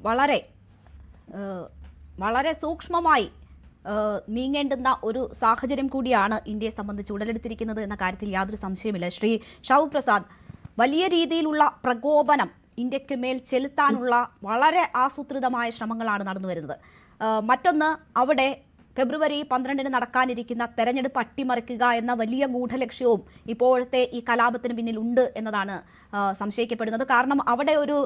വളരെ വളരെ സൂക്ഷ്മമായി നീങ്ങേണ്ടുന്ന ഒരു സാഹചര്യം കൂടിയാണ് ഇന്ത്യയെ സംബന്ധിച്ച് ഉടലെടുത്തിരിക്കുന്നത് എന്ന കാര്യത്തിൽ യാതൊരു സംശയമില്ല. ശ്രീ ഷാവു പ്രസാദ്, വലിയ രീതിയിലുള്ള പ്രകോപനം ഇന്ത്യക്ക് മേൽ ചെലുത്താനുള്ള വളരെ ആസൂത്രിതമായ ശ്രമങ്ങളാണ് നടന്നു വരുന്നത്. മറ്റൊന്ന്, അവിടെ ഫെബ്രുവരി 12 നടക്കാനിരിക്കുന്ന തെരഞ്ഞെടുപ്പ് അട്ടിമറിക്കുക എന്ന വലിയ ഗൂഢലക്ഷ്യവും ഇപ്പോഴത്തെ ഈ കലാപത്തിന് പിന്നിൽ ഉണ്ട് എന്നതാണ് സംശയിക്കപ്പെടുന്നത്. കാരണം അവിടെ ഒരു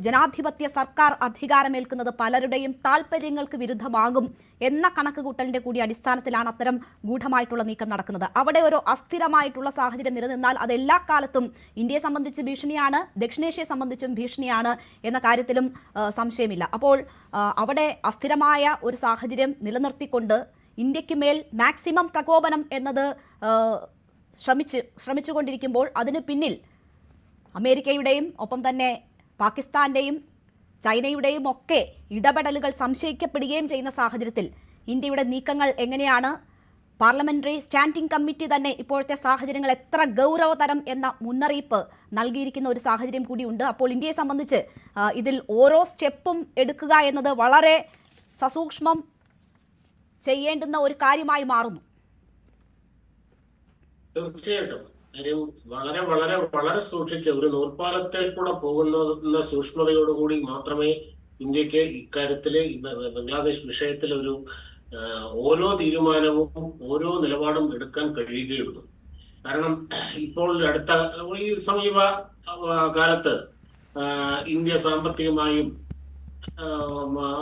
ജനാധിപത്യ സർക്കാർ അധികാരമേൽക്കുന്നത് പലരുടെയും താല്പര്യങ്ങൾക്ക് വിരുദ്ധമാകും എന്ന കണക്കുകൂട്ടലിന്റെ കൂടി അടിസ്ഥാനത്തിലാണ് അത്തരം ഗൂഢമായിട്ടുള്ള നീക്കം നടക്കുന്നത്. അവിടെ ഒരു അസ്ഥിരമായിട്ടുള്ള സാഹചര്യം നിലനിന്നാൽ അത് എല്ലാ കാലത്തും ഇന്ത്യയെ സംബന്ധിച്ച് ഭീഷണിയാണ്, ദക്ഷിണേഷ്യയെ സംബന്ധിച്ചും ഭീഷണിയാണ് എന്ന കാര്യത്തിലും സംശയമില്ല. അപ്പോൾ അവിടെ അസ്ഥിരമായ ഒരു സാഹചര്യം നിലനിർത്തിക്കൊണ്ട് ഇന്ത്യക്ക് മേൽ മാക്സിമം പ്രകോപനം എന്നത് ശ്രമിച്ചുകൊണ്ടിരിക്കുമ്പോൾ അതിന് പിന്നിൽ അമേരിക്കയുടെയും ഒപ്പം തന്നെ പാകിസ്ഥാന്റെയും ചൈനയുടെയും ഒക്കെ ഇടപെടലുകൾ സംശയിക്കപ്പെടുകയും ചെയ്യുന്ന സാഹചര്യത്തിൽ ഇന്ത്യയുടെ നീക്കങ്ങൾ എങ്ങനെയാണ്? പാർലമെന്ററി സ്റ്റാൻഡിംഗ് കമ്മിറ്റി തന്നെ ഇപ്പോഴത്തെ സാഹചര്യങ്ങൾ എത്ര ഗൗരവതരം എന്ന മുന്നറിയിപ്പ് നൽകിയിരിക്കുന്ന ഒരു സാഹചര്യം കൂടിയുണ്ട്. അപ്പോൾ ഇന്ത്യയെ സംബന്ധിച്ച് ഇതിൽ ഓരോ സ്റ്റെപ്പും എടുക്കുക എന്നത് വളരെ സസൂക്ഷ്മം ചെയ്യേണ്ടുന്ന ഒരു കാര്യമായി മാറുന്നു. തീർച്ചയായിട്ടും വളരെ വളരെ വളരെ സൂക്ഷിച്ച് ഒരു നൂൽപ്പാലത്തിൽ കൂടെ പോകുന്ന സൂക്ഷ്മതയോടുകൂടി മാത്രമേ ഇന്ത്യക്ക് ഇക്കാര്യത്തില് ബംഗ്ലാദേശ് വിഷയത്തിൽ ഒരു ഓരോ തീരുമാനവും ഓരോ നിലപാടും എടുക്കാൻ കഴിയുകയുള്ളൂ. കാരണം ഇപ്പോൾ അടുത്ത ഈ സമീപ കാലത്ത് ഇന്ത്യ സാമ്പത്തികമായും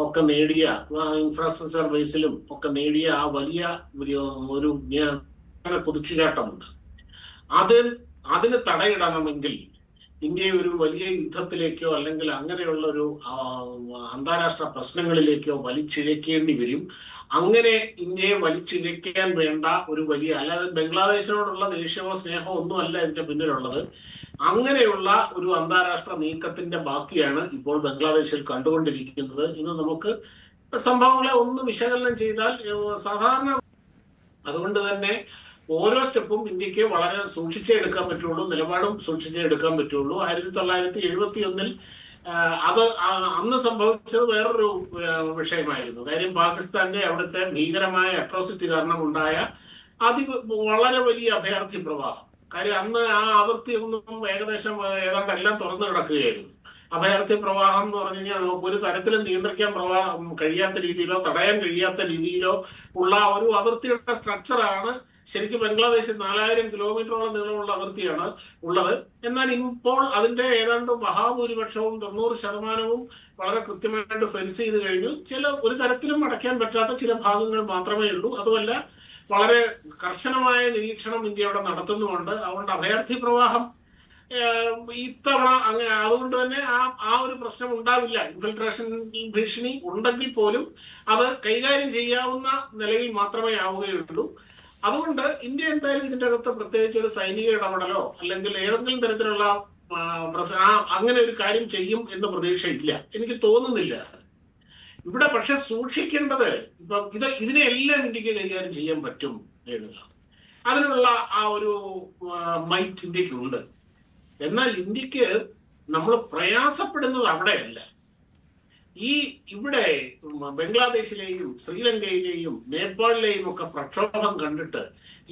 ഒക്കെ നേടിയ ഇൻഫ്രാസ്ട്രക്ചർ ബേസിലും ഒക്കെ നേടിയ ആ വലിയ ഒരു കുതിച്ചുചാട്ടമുണ്ട്. അതിന് തടയിടണമെങ്കിൽ ഇന്ത്യയെ ഒരു വലിയ യുദ്ധത്തിലേക്കോ അല്ലെങ്കിൽ അങ്ങനെയുള്ള ഒരു അന്താരാഷ്ട്ര പ്രശ്നങ്ങളിലേക്കോ വലിച്ചിഴക്കേണ്ടി വരും. അങ്ങനെ ഇന്ത്യയെ വലിച്ചിഴക്കാൻ വേണ്ട ഒരു വലിയ, അല്ലാതെ ബംഗ്ലാദേശിനോടുള്ള ദേഷ്യമോ സ്നേഹമോ ഒന്നുമല്ല ഇതിന്റെ പിന്നിലുള്ളത്. അങ്ങനെയുള്ള ഒരു അന്താരാഷ്ട്ര നീക്കത്തിന്റെ ബാക്കിയാണ് ഇപ്പോൾ ബംഗ്ലാദേശിൽ കണ്ടുകൊണ്ടിരിക്കുന്നത്. ഇത് നമുക്ക് സംഭവങ്ങളെ ഒന്ന് വിശകലനം ചെയ്താൽ സാധാരണ, അതുകൊണ്ട് തന്നെ ഓരോ സ്റ്റെപ്പും ഇന്ത്യക്ക് വളരെ സൂക്ഷിച്ചേ എടുക്കാൻ പറ്റുള്ളൂ, നിലപാടും സൂക്ഷിച്ചേ എടുക്കാൻ പറ്റുള്ളൂ. 1971 അത് അന്ന് സംഭവിച്ചത് വേറൊരു വിഷയമായിരുന്നു. കാര്യം പാകിസ്ഥാന്റെ അവിടുത്തെ ഭീകരമായ അട്രോസിറ്റി കാരണം ഉണ്ടായ വളരെ വലിയ അഭയാർത്ഥി പ്രവാഹം. കാര്യം അന്ന് ആ അതിർത്തി ഒന്നും ഏകദേശം ഏതാണ്ട് എല്ലാം തുറന്നു കിടക്കുകയായിരുന്നു. അഭയാർത്ഥി പ്രവാഹം എന്ന് പറഞ്ഞു കഴിഞ്ഞാൽ നമുക്ക് ഒരു തരത്തിലും നിയന്ത്രിക്കാൻ കഴിയാത്ത രീതിയിലോ തടയാൻ കഴിയാത്ത രീതിയിലോ ഉള്ള ഒരു അതിർത്തിയുടെ സ്ട്രക്ചറാണ്. ശരിക്കും ബംഗ്ലാദേശിൽ 4000 കിലോമീറ്ററോളം നീളമുള്ള അതിർത്തിയാണ് ഉള്ളത്. എന്നാൽ ഇപ്പോൾ അതിന്റെ ഏതാണ്ട് മഹാഭൂരിപക്ഷവും 90% വളരെ കൃത്യമായിട്ട് ഫെൻസ് ചെയ്ത് കഴിഞ്ഞു. ഒരു തരത്തിലും അടയ്ക്കാൻ പറ്റാത്ത ചില ഭാഗങ്ങൾ മാത്രമേ ഉള്ളൂ. അതുമല്ല, വളരെ കർശനമായ നിരീക്ഷണം ഇന്ത്യ അവിടെ നടത്തുന്നുമുണ്ട്. അതുകൊണ്ട് അഭയാർത്ഥി പ്രവാഹം ഇത്തവണ അതുകൊണ്ട് തന്നെ ആ ഒരു പ്രശ്നം ഉണ്ടാവില്ല. ഇൻഫിൽട്രേഷൻ ഭീഷണി ഉണ്ടെങ്കിൽ പോലും അത് കൈകാര്യം ചെയ്യാവുന്ന നിലയിൽ മാത്രമേ ആവുകയുള്ളൂ. അതുകൊണ്ട് ഇന്ത്യ എന്തായാലും ഇതിന്റെ അകത്ത് പ്രത്യേകിച്ച് ഒരു സൈനിക ഇടപെടലോ അല്ലെങ്കിൽ ഏതെങ്കിലും തരത്തിലുള്ള അങ്ങനെ ഒരു കാര്യം ചെയ്യും എന്ന് പ്രതീക്ഷയില്ല, എനിക്ക് തോന്നുന്നില്ല. ഇവിടെ പക്ഷെ സൂക്ഷിക്കേണ്ടത്, ഇപ്പം ഇതിനെല്ലാം ഇന്ത്യക്ക് കൈകാര്യം ചെയ്യാൻ പറ്റും. അതിനുള്ള ആ ഒരു മൈറ്റ് ഇന്ത്യക്കുണ്ട്. എന്നാൽ ഇന്ത്യക്ക് നമ്മൾ പ്രയാസപ്പെടുന്നത് അവിടെയല്ല. ഇവിടെ ബംഗ്ലാദേശിലെയും ശ്രീലങ്കയിലെയും നേപ്പാളിലെയും ഒക്കെ പ്രക്ഷോഭം കണ്ടിട്ട്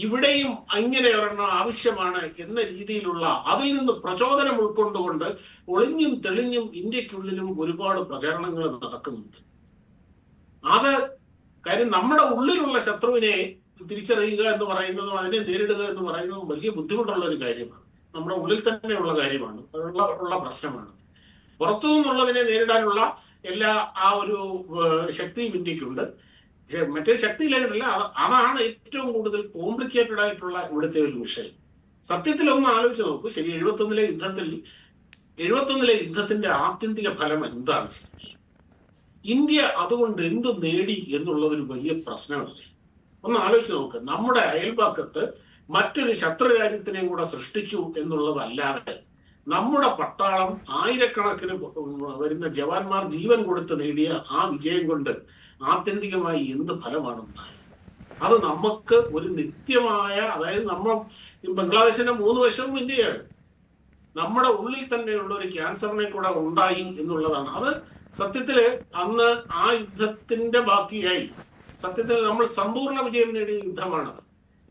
ഇവിടെയും ഇങ്ങനെ ഒരെണ്ണം ആവശ്യമാണ് എന്ന രീതിയിലുള്ള അതിൽ നിന്ന് പ്രചോദനം ഉൾക്കൊണ്ടുകൊണ്ട് ഒളിഞ്ഞും തെളിഞ്ഞും ഇന്ത്യക്കുള്ളിലും ഒരുപാട് പ്രചരണങ്ങൾ നടക്കുന്നുണ്ട്. അത് കാര്യം നമ്മുടെ ഉള്ളിലുള്ള ശത്രുവിനെ തിരിച്ചറിയുക എന്ന് പറയുന്നതും അതിനെ നേരിടുക എന്ന് പറയുന്നതും വലിയ ബുദ്ധിമുട്ടുള്ള ഒരു കാര്യമാണ്. നമ്മുടെ ഉള്ളിൽ തന്നെയുള്ള കാര്യമാണ്, ഉള്ള പ്രശ്നമാണ്. പുറത്തു നിന്നുള്ളതിനെ നേരിടാനുള്ള എല്ലാ ആ ഒരു ശക്തിയും ഇന്ത്യക്കുണ്ട്. മറ്റേ ശക്തിയിലേക്കില്ല. അതാണ് ഏറ്റവും കൂടുതൽ കോംപ്ലിക്കേറ്റഡ് ആയിട്ടുള്ള ഇവിടുത്തെ ഒരു വിഷയം. സത്യത്തിൽ ഒന്ന് ആലോചിച്ച് നോക്കൂ. ശരി, 71 യുദ്ധത്തിന്റെ ആത്യന്തിക ഫലം എന്താണ്? ഇന്ത്യ അതുകൊണ്ട് എന്ത് നേടി എന്നുള്ളതൊരു വലിയ പ്രശ്നമല്ലേ? ഒന്ന് ആലോചിച്ച് നോക്ക്. നമ്മുടെ അയൽപക്കത്ത് മറ്റൊരു ശത്രു രാജ്യത്തിനെയും കൂടെ സൃഷ്ടിച്ചു എന്നുള്ളതല്ലാതെ നമ്മുടെ പട്ടാളം ആയിരക്കണക്കിന് വരുന്ന ജവാന്മാർ ജീവൻ കൊടുത്ത് നേടിയ ആ വിജയം കൊണ്ട് ആത്യന്തികമായി എന്ത് ഫലമാണ് ഉണ്ടായത്? അത് നമുക്ക് ഒരു നിത്യമായ, അതായത് ബംഗ്ലാദേശിന്റെ 3 വശവും ഇന്ത്യയാണ്. നമ്മുടെ ഉള്ളിൽ തന്നെയുള്ള ഒരു ക്യാൻസറിനെ കൂടെ ഉണ്ടായി എന്നുള്ളതാണ്. അത് സത്യത്തില് അന്ന് ആ യുദ്ധത്തിന്റെ ബാക്കിയായി സത്യത്തിൽ നമ്മൾ സമ്പൂർണ്ണ വിജയം നേടിയ യുദ്ധമാണത്.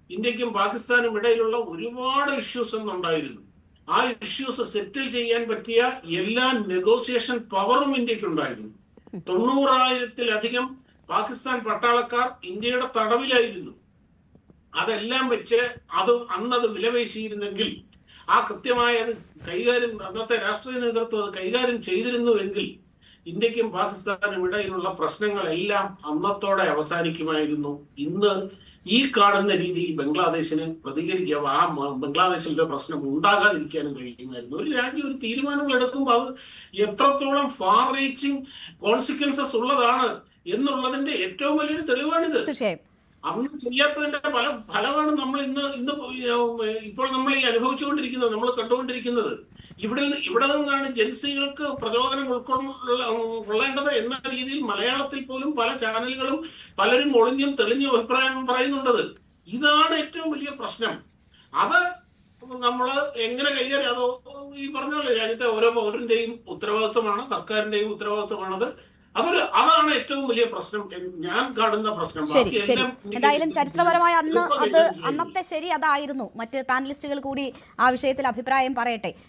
ഇന്ത്യക്കും പാകിസ്ഥാനും ഇടയിലുള്ള ഒരുപാട് ഇഷ്യൂസ് ഒന്നുണ്ടായിരുന്നു. ആ ഇഷ്യൂസ് സെറ്റിൽ ചെയ്യാൻ പറ്റിയ എല്ലാ നെഗോസിയേഷൻ പവറും ഇന്ത്യക്കുണ്ടായിരുന്നു. 90,000-ത്തിലധികം പാകിസ്ഥാൻ പട്ടാളക്കാർ ഇന്ത്യയുടെ തടവിലായിരുന്നു. അതെല്ലാം വെച്ച് അന്നത് വിലപേശിയിരുന്നെങ്കിൽ, ആ കൃത്യമായ അത് കൈകാര്യം അന്നത്തെ രാഷ്ട്രീയ നേതൃത്വം അത് കൈകാര്യം ചെയ്തിരുന്നുവെങ്കിൽ ഇന്ത്യക്കും പാകിസ്ഥാനും ഇടയിലുള്ള പ്രശ്നങ്ങളെല്ലാം അന്നത്തോടെ അവസാനിക്കുമായിരുന്നു. ഇന്ന് ഈ കാണുന്ന രീതിയിൽ ബംഗ്ലാദേശിന് പ്രതികരിക്കുക, ആ ബംഗ്ലാദേശിന്റെ പ്രശ്നം ഉണ്ടാകാതിരിക്കാനും കഴിയുമായിരുന്നു. ഒരു രാജ്യം ഒരു തീരുമാനങ്ങൾ എടുക്കുമ്പോൾ അത് എത്രത്തോളം ഫാർ റീച്ചിങ് കോൺസിക്വൻസസ് ഉള്ളതാണ് എന്നുള്ളതിന്റെ ഏറ്റവും വലിയൊരു തെളിവാണിത്. അന്ന് ചെയ്യാത്തതിന്റെ ഫലമാണ് നമ്മൾ ഇപ്പോൾ നമ്മൾ ഈ അനുഭവിച്ചുകൊണ്ടിരിക്കുന്നത്, നമ്മൾ കണ്ടുകൊണ്ടിരിക്കുന്നത്. ഇവിടെ നിന്നാണ് ജൻസികൾക്ക് പ്രചോദനം കൊള്ളേണ്ടത് എന്ന രീതിയിൽ മലയാളത്തിൽ പോലും പല ചാനലുകളും പലരും ഒളിഞ്ഞും തെളിഞ്ഞും അഭിപ്രായം പറയുന്നുണ്ടത്. ഇതാണ് ഏറ്റവും വലിയ പ്രശ്നം. അത് നമ്മൾ എങ്ങനെ കൈകാര്യം, അതോ ഈ പറഞ്ഞ രാജ്യത്തെ ഓരോ പൗരന്റെയും ഉത്തരവാദിത്വമാണ്, സർക്കാരിന്റെയും ഉത്തരവാദിത്വമാണത്. അതാണ് ഏറ്റവും വലിയ പ്രശ്നം, ഞാൻ കാണുന്ന പ്രശ്നം. എന്തായാലും ചരിത്രപരമായ അന്നത്തെ ശരി അതായിരുന്നു. മറ്റ് പാനലിസ്റ്റുകൾ കൂടി ആ വിഷയത്തിൽ അഭിപ്രായം പറയട്ടെ.